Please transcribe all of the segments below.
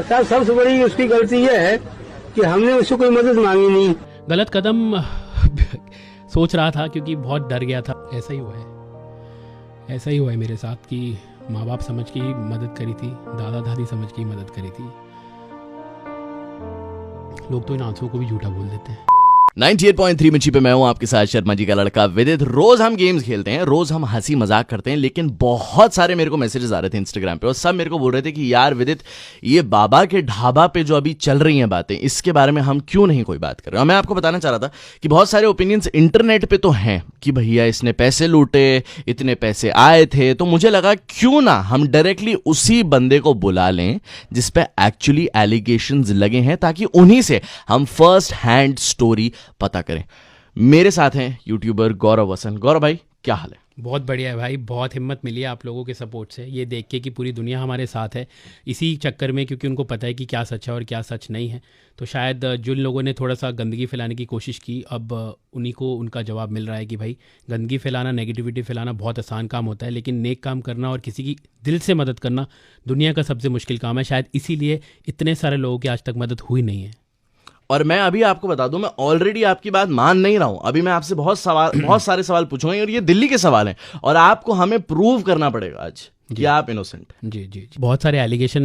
साहब सबसे बड़ी उसकी गलती ये है कि हमने उससे कोई मदद मांगी नहीं। गलत कदम सोच रहा था क्योंकि बहुत डर गया था। ऐसा ही हुआ है मेरे साथ कि माँ बाप समझ के ही मदद करी थी, दादा दादी समझ के ही मदद करी थी। लोग तो इन आंसुओं को भी झूठा बोल देते हैं। 98.3 मिर्ची पे मैं हूं आपके साथ शर्मा जी का लड़का विदित। रोज हम गेम्स खेलते हैं, रोज हम हंसी मजाक करते हैं, लेकिन बहुत सारे मेरे को मैसेजेस आ रहे थे इंस्टाग्राम पे और सब मेरे को बोल रहे थे कि यार विदित, ये बाबा के ढाबा पे जो अभी चल रही हैं बातें, इसके बारे में हम क्यों नहीं कोई बात कर रहे। और मैं आपको बताना चाह रहा था कि बहुत सारे ओपिनियंस इंटरनेट पे तो हैं कि भैया इसने पैसे लूटे, इतने पैसे आए थे, तो मुझे लगा क्यों ना हम डायरेक्टली उसी बंदे को बुला लें जिसपे एक्चुअली एलिगेशंस लगे हैं, ताकि उन्हीं से हम फर्स्ट हैंड स्टोरी पता करें। मेरे साथ हैं यूट्यूबर गौरव वसन। गौरव भाई, क्या हाल है? बहुत बढ़िया है भाई, बहुत हिम्मत मिली है आप लोगों के सपोर्ट से, ये देख के कि पूरी दुनिया हमारे साथ है इसी चक्कर में, क्योंकि उनको पता है कि क्या सच है और क्या सच नहीं है। तो शायद जिन लोगों ने थोड़ा सा गंदगी फैलाने की कोशिश की, अब उन्हीं को उनका जवाब मिल रहा है कि भाई गंदगी फैलाना, नेगेटिविटी फैलाना बहुत आसान काम होता है, लेकिन नेक काम करना और किसी की दिल से मदद करना दुनिया का सबसे मुश्किल काम है। शायद इसीलिए इतने सारे लोगों की आज तक मदद हुई नहीं है। और मैं अभी आपको बता दूं, मैं ऑलरेडी आपकी बात मान नहीं रहा हूं। अभी मैं आपसे बहुत सारे सवाल पूछूंगा और ये दिल्ली के सवाल हैं और आपको हमें प्रूव करना पड़ेगा आज कि आप इनोसेंट। जी। बहुत सारे एलिगेशन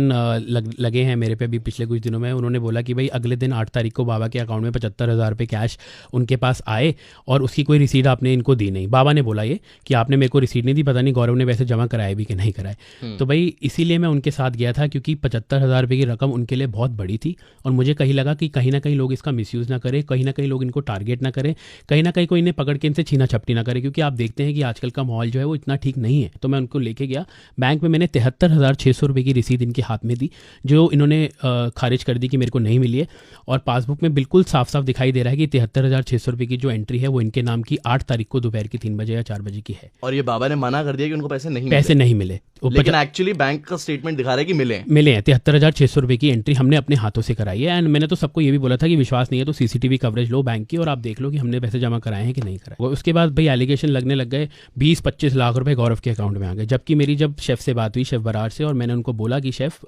लगे हैं मेरे पे भी पिछले कुछ दिनों में। उन्होंने बोला कि भाई अगले दिन 8 तारीख को बाबा के अकाउंट में 75,000 रुपये कैश उनके पास आए और उसकी कोई रिसीट आपने इनको दी नहीं। बाबा ने बोला ये कि आपने मेरे को रिसीट नहीं दी, पता नहीं गौरव ने वैसे जमा कराए भी कि नहीं कराए। तो भाई इसीलिए मैं उनके साथ गया था, क्योंकि 75,000 रुपये की रकम उनके लिए बहुत बड़ी थी और मुझे कहीं लगा कि कहीं ना कहीं लोग इसका मिसयूज़ ना करें, कहीं ना कहीं लोग इनको टारगेट ना करें, कहीं ना कहीं कोई इन्हें पकड़ के इनसे छीना झपटी ना करे, क्योंकि आप देखते हैं कि आजकल का माहौल जो है वो इतना ठीक नहीं है। तो मैं उनको लेके गया बैंक में, मैंने 73,600 रुपये की रसीद इनके हाथ में दी, जो इन्होंने खारिज कर दी कि मेरे को नहीं मिली है। और पासबुक में बिल्कुल साफ साफ दिखाई दे रहा है कि 73,600 रुपये की जो एंट्री है वो इनके नाम की 8 तारीख को दोपहर की 3 बजे या 4 बजे की है। और ये बाबा ने मना कर दिया कि उनको पैसे नहीं मिले। लेकिन एक्चुअली बैंक का स्टेटमेंट दिखा रहा है कि मिले हैं 73,600 रुपये की एंट्री हमने अपने हाथों से कराई है। एंड मैंने तो सबको ये भी बोला था कि विश्वास नहीं है तो सीसीटीवी कवरेज लो बैंक की और आप देख लो कि हमने पैसे जमा कराए हैं कि नहीं कराए। उसके बाद भाई एलिगेशन लगने लग गए, 20-25 लाख रुपए गौरव के अकाउंट में आ गए। जबकि मेरी जब शेफ से बात हुई, शेफ बरार से, और मैंने उनको बोला कि शेफ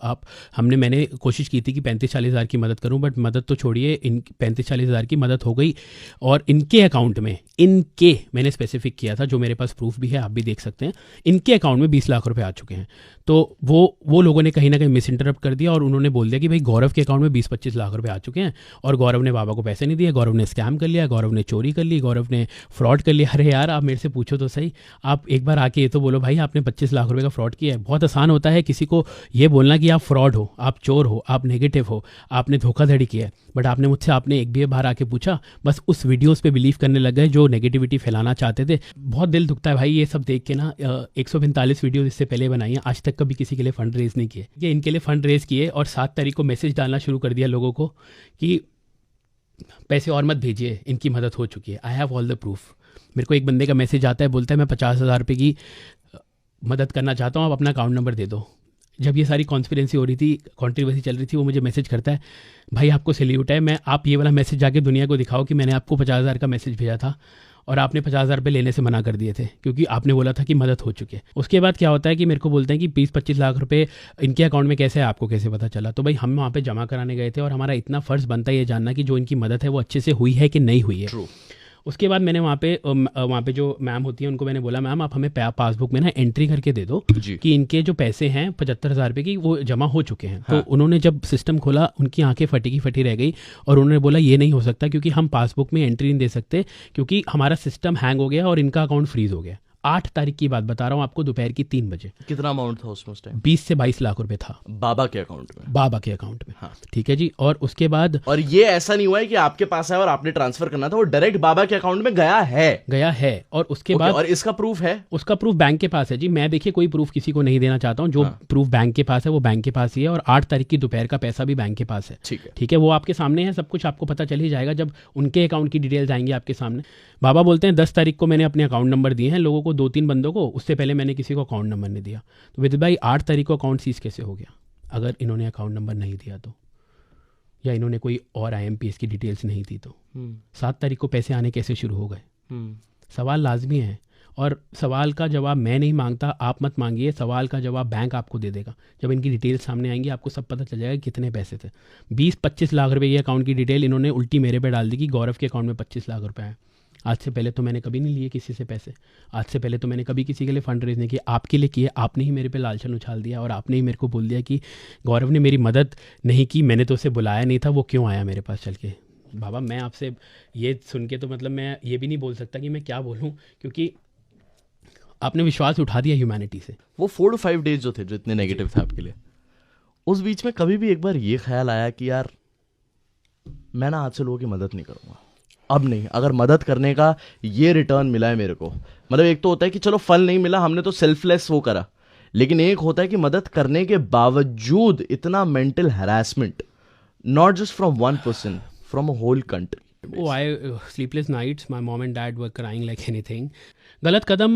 मैंने कोशिश की थी कि 35-40 हज़ार की मदद करूं, बट मदद तो छोड़िए, इन 35-40 हज़ार की मदद हो गई और इनके अकाउंट में, इनके मैंने स्पेसिफिक किया था, जो मेरे पास प्रूफ भी है, आप भी देख सकते हैं, इनके अकाउंट में 20 लाख रुपए आ चुके हैं। तो वो लोगों ने कहीं ना कहीं मिस इंटरप्ट कर दिया और उन्होंने बोल दिया कि भाई गौरव के अकाउंट में 20-25 लाख रुपए आ चुके हैं और गौरव ने बाबा को पैसे नहीं दिए, गौरव ने स्कैम कर लिया, गौरव ने चोरी कर ली, गौरव ने फ्रॉड कर लिया। अरे यार, आप मेरे से पूछो तो सही, आप एक बार आके ये तो बोलो भाई आपने 25 लाख रुपए का फ्रॉड किया है। बहुत आसान होता है किसी को ये बोलना कि आप फ्रॉड हो, आप चोर हो, आप नेगेटिव हो, आपने धोखाधड़ी किया है, बट आपने एक भी बार आके पूछा, बस उस वीडियोस पे बिलीव करने लग गए जो नेगेटिविटी फैलाना चाहते थे। बहुत दिल दुखता है भाई ये सब देख के ना। 145 वीडियोस इससे पहले बनाई हैं, आज तक कभी किसी के लिए फंड रेज नहीं किए। ये इनके लिए फंड रेज किए और 7 तारीख को मैसेज डालना शुरू कर दिया लोगों को कि पैसे और मत भेजिए, इनकी मदद हो चुकी है, I have all the proof. मेरे को एक बंदे का मैसेज आता है, बोलता है मैं 50,000 रुपये की मदद करना चाहता हूँ, आप अपना अकाउंट नंबर दे दो। जब ये सारी कॉन्स्पिरेंसी हो रही थी, कॉन्ट्रोवर्सी चल रही थी, वो मुझे मैसेज करता है, भाई आपको सैल्यूट है, आप ये वाला मैसेज जाके दुनिया को दिखाओ कि मैंने आपको 50,000 का मैसेज भेजा था और आपने 50,000 रुपये लेने से मना कर दिए थे क्योंकि आपने बोला था कि मदद हो चुकी है। उसके बाद क्या होता है कि मेरे को बोलते हैं कि 20-25 लाख रुपए इनके अकाउंट में कैसे है, आपको कैसे पता चला? तो भाई हम वहाँ पे जमा कराने गए थे और हमारा इतना फ़र्ज़ बनता है ये जानना कि जो इनकी मदद है वो अच्छे से हुई है कि नहीं हुई है। True. उसके बाद मैंने वहाँ पे जो मैम होती है उनको मैंने बोला, मैम आप हमें पासबुक में ना एंट्री करके दे दो कि इनके जो पैसे हैं 75,000 रुपये की वो जमा हो चुके हैं। हाँ। तो उन्होंने जब सिस्टम खोला, उनकी आंखें फटी की फटी रह गई और उन्होंने बोला ये नहीं हो सकता क्योंकि हम पासबुक में एंट्री नहीं दे सकते क्योंकि हमारा सिस्टम हैंग हो गया और इनका अकाउंट फ्रीज हो गया। 8 तारीख की बात बता रहा हूँ आपको, दोपहर की 3 बजे। कितना अमाउंट था उसमें उस टाइम? 20 से 22 लाख रुपए था बाबा के अकाउंट में। हाँ, ठीक है जी। और उसके बाद, और ये ऐसा नहीं हुआ है कि आपके पास है और आपने ट्रांसफर करना था, वो डायरेक्ट बाबा के अकाउंट में गया है। और उसके बाद, और इसका प्रूफ है? उसका प्रूफ बैंक के पास है जी। मैं देखिए कोई प्रूफ किसी को नहीं देना चाहता हूँ, जो प्रूफ बैंक के पास है वो बैंक के पास ही है और 8 तारीख की दोपहर का पैसा भी बैंक के पास है। ठीक है, वो आपके सामने है, सब कुछ आपको पता चल ही जाएगा जब उनके अकाउंट की डिटेल्स आएंगी आपके सामने। बाबा बोलते हैं 10 तारीख को मैंने अपने अकाउंट नंबर दिए हैं लोगों को, 2-3 बंदों को, उससे पहले मैंने किसी को अकाउंट नंबर नहीं दिया। तो विदित भाई 8 तारीख को अकाउंट सीज कैसे हो गया अगर इन्होंने अकाउंट नंबर नहीं दिया तो, या इन्होंने कोई और IMPS की डिटेल्स नहीं दी तो? 7 तारीख को पैसे आने कैसे शुरू हो गए? सवाल लाजमी है। और सवाल का जवाब मैं नहीं मांगता, आप मत मांगिए, सवाल का जवाब बैंक आपको दे देगा। जब इनकी डिटेल सामने आएंगी आपको सब पता चल जाएगा कितने पैसे थे। 20-25 लाख रुपए ये अकाउंट की डिटेल इन्होंने उल्टी मेरे पे डाल दी कि गौरव के अकाउंट में 25 लाख रुपए हैं। आज से पहले तो मैंने कभी नहीं लिए किसी से पैसे, आज से पहले तो मैंने कभी किसी के लिए फंड रेज नहीं किया, आपके लिए किए। आपने ही मेरे पे लालचन उछाल दिया और आपने ही मेरे को बोल दिया कि गौरव ने मेरी मदद नहीं की, मैंने तो उसे बुलाया नहीं था, वो क्यों आया मेरे पास चल के। बाबा मैं आपसे ये सुन के तो मतलब मैं ये भी नहीं बोल सकता कि मैं क्या बोलूँ, क्योंकि आपने विश्वास उठा दिया ह्यूमैनिटी से। वो 4 to 5 डेज जो थे, जो इतने नेगेटिव थे आपके लिए, उस बीच में कभी भी एक बार ये ख्याल आया कि यार मैं ना आज से लोगों की मदद नहीं करूँगा, अब नहीं, अगर मदद करने का ये रिटर्न मिला है मेरे को, मतलब एक तो होता है कि चलो फल नहीं मिला, हमने तो सेल्फलेस वो करा, लेकिन एक होता है कि मदद करने के बावजूद इतना mental harassment, not just from one person, from a whole country. Oh, sleepless nights, my mom and dad were crying like anything. गलत कदम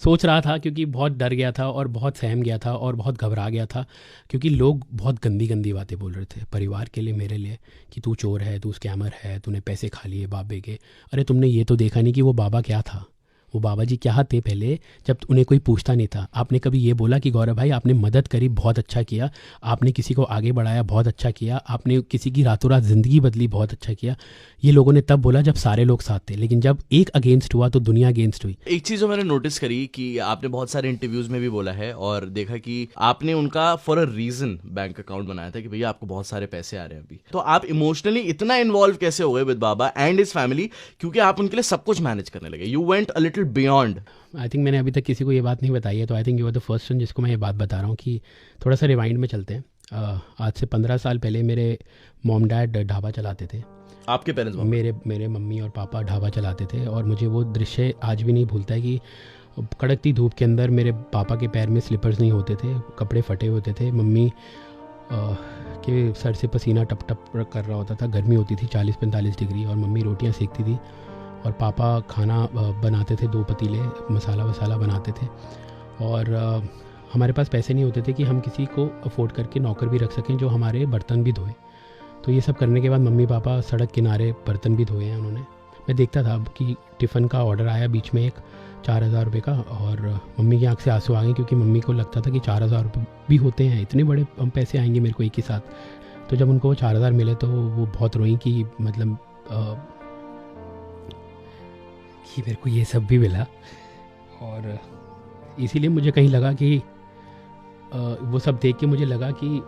सोच रहा था क्योंकि बहुत डर गया था और बहुत सहम गया था और बहुत घबरा गया था, क्योंकि लोग बहुत गंदी गंदी बातें बोल रहे थे परिवार के लिए, मेरे लिए, कि तू चोर है, तू स्कैमर है, तूने पैसे खा लिए बाबे के। अरे तुमने ये तो देखा नहीं कि वो बाबा क्या था, वो बाबा जी क्या थे पहले, जब उन्हें कोई पूछता नहीं था। आपने कभी ये बोला कि गौरव भाई आपने मदद करी, बहुत अच्छा किया, आपने किसी को आगे बढ़ाया, बहुत अच्छा किया, आपने किसी की रातों रात ज़िंदगी बदली, बहुत अच्छा किया। ये लोगों ने तब बोला जब सारे लोग साथ थे, लेकिन जब एक अगेंस्ट हुआ तो दुनिया अगेंस्ट हुई। एक चीज़ जो मैंने नोटिस करी कि आपने बहुत सारे इंटरव्यूज में भी बोला है और देखा कि आपने उनका for a reason bank account बनाया था कि भैया आपको बहुत सारे पैसे आ रहे हैं अभी, तो आप इमोशनली इतना इन्वॉल्व कैसे हो गए with Baba and his family, क्योंकि आप उनके लिए सब कुछ मैनेज करने लगे, you went a little beyond. I think मैंने अभी तक किसी को ये बात नहीं बताई है, तो I think you are the first one जिसको मैं ये बात बता रहा हूँ कि थोड़ा सा रिवाइंड में चलते हैं। आज से 15 साल पहले मेरे मॉम डैड ढाबा चलाते थे। आपके पेरेंट्स? मेरे मम्मी और पापा ढाबा चलाते थे और मुझे वो दृश्य आज भी नहीं भूलता है कि कड़कती धूप के अंदर मेरे पापा के पैर में स्लीपर्स नहीं होते थे, कपड़े फटे होते थे, मम्मी के सर से पसीना टप टप कर रहा होता था, गर्मी होती थी 40-45 डिग्री, और मम्मी रोटियां सेकती थी और पापा खाना बनाते थे, 2 पतीले मसाला वसाला बनाते थे। और हमारे पास पैसे नहीं होते थे कि हम किसी को अफोर्ड करके नौकर भी रख सकें जो हमारे बर्तन भी धोए। तो ये सब करने के बाद मम्मी पापा सड़क किनारे बर्तन भी धोए हैं उन्होंने। मैं देखता था कि टिफ़िन का ऑर्डर आया बीच में एक 4,000 रुपये का, और मम्मी की आंख से आंसू आ गए क्योंकि मम्मी को लगता था कि 4,000 रुपये भी होते हैं, इतने बड़े पैसे आएंगे मेरे को एक ही साथ। तो जब उनको वो 4,000 मिले तो वो बहुत रोई कि मतलब कि मेरे को ये सब भी मिला। और इसीलिए मुझे कहीं लगा कि वो सब देख के मुझे लगा कि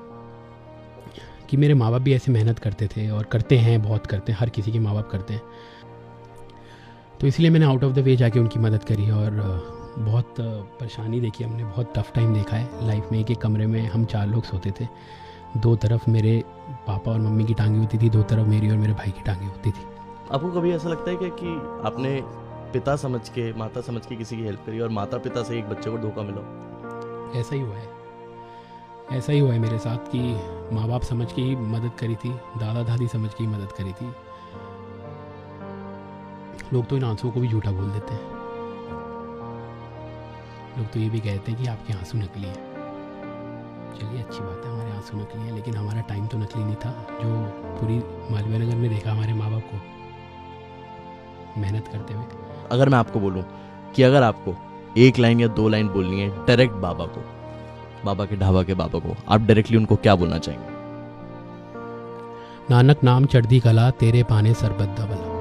मेरे माँ बाप भी ऐसे मेहनत करते थे और करते हैं, बहुत करते हैं, हर किसी के माँ बाप करते हैं। तो इसलिए मैंने आउट ऑफ द वे जाके उनकी मदद करी और बहुत परेशानी देखी हमने, बहुत टफ टाइम देखा है लाइफ में। एक कमरे में हम 4 लोग सोते थे, 2 तरफ मेरे पापा और मम्मी की टांगी होती थी, 2 तरफ मेरी और मेरे भाई की टांगी होती थी। आपको कभी ऐसा लगता है कि आपने पिता समझ के, माता समझ के किसी की हेल्प करी और माता पिता से एक बच्चे को धोखा मिला? ऐसा ही हुआ है, ऐसा ही हुआ है मेरे साथ कि माँ बाप समझ के ही मदद करी थी, दादा दादी समझ के ही मदद करी थी। लोग तो इन आंसुओं को भी झूठा बोल देते हैं, लोग तो ये भी कहते हैं कि आपके आंसू नकली हैं। चलिए अच्छी बात है, हमारे आंसू नकली हैं, लेकिन हमारा टाइम तो नकली नहीं था। जो पूरी मालवीय नगर में देखा हमारे माँ बाप को मेहनत करते हुए। अगर मैं आपको बोलूं कि अगर आपको 1 लाइन या 2 लाइन बोलनी है डायरेक्ट बाबा को, बाबा के ढाबा के बाबा को, आप डायरेक्टली उनको क्या बोलना चाहेंगे? नानक नाम चढ़दी कला, तेरे पाने सरबत दा भला।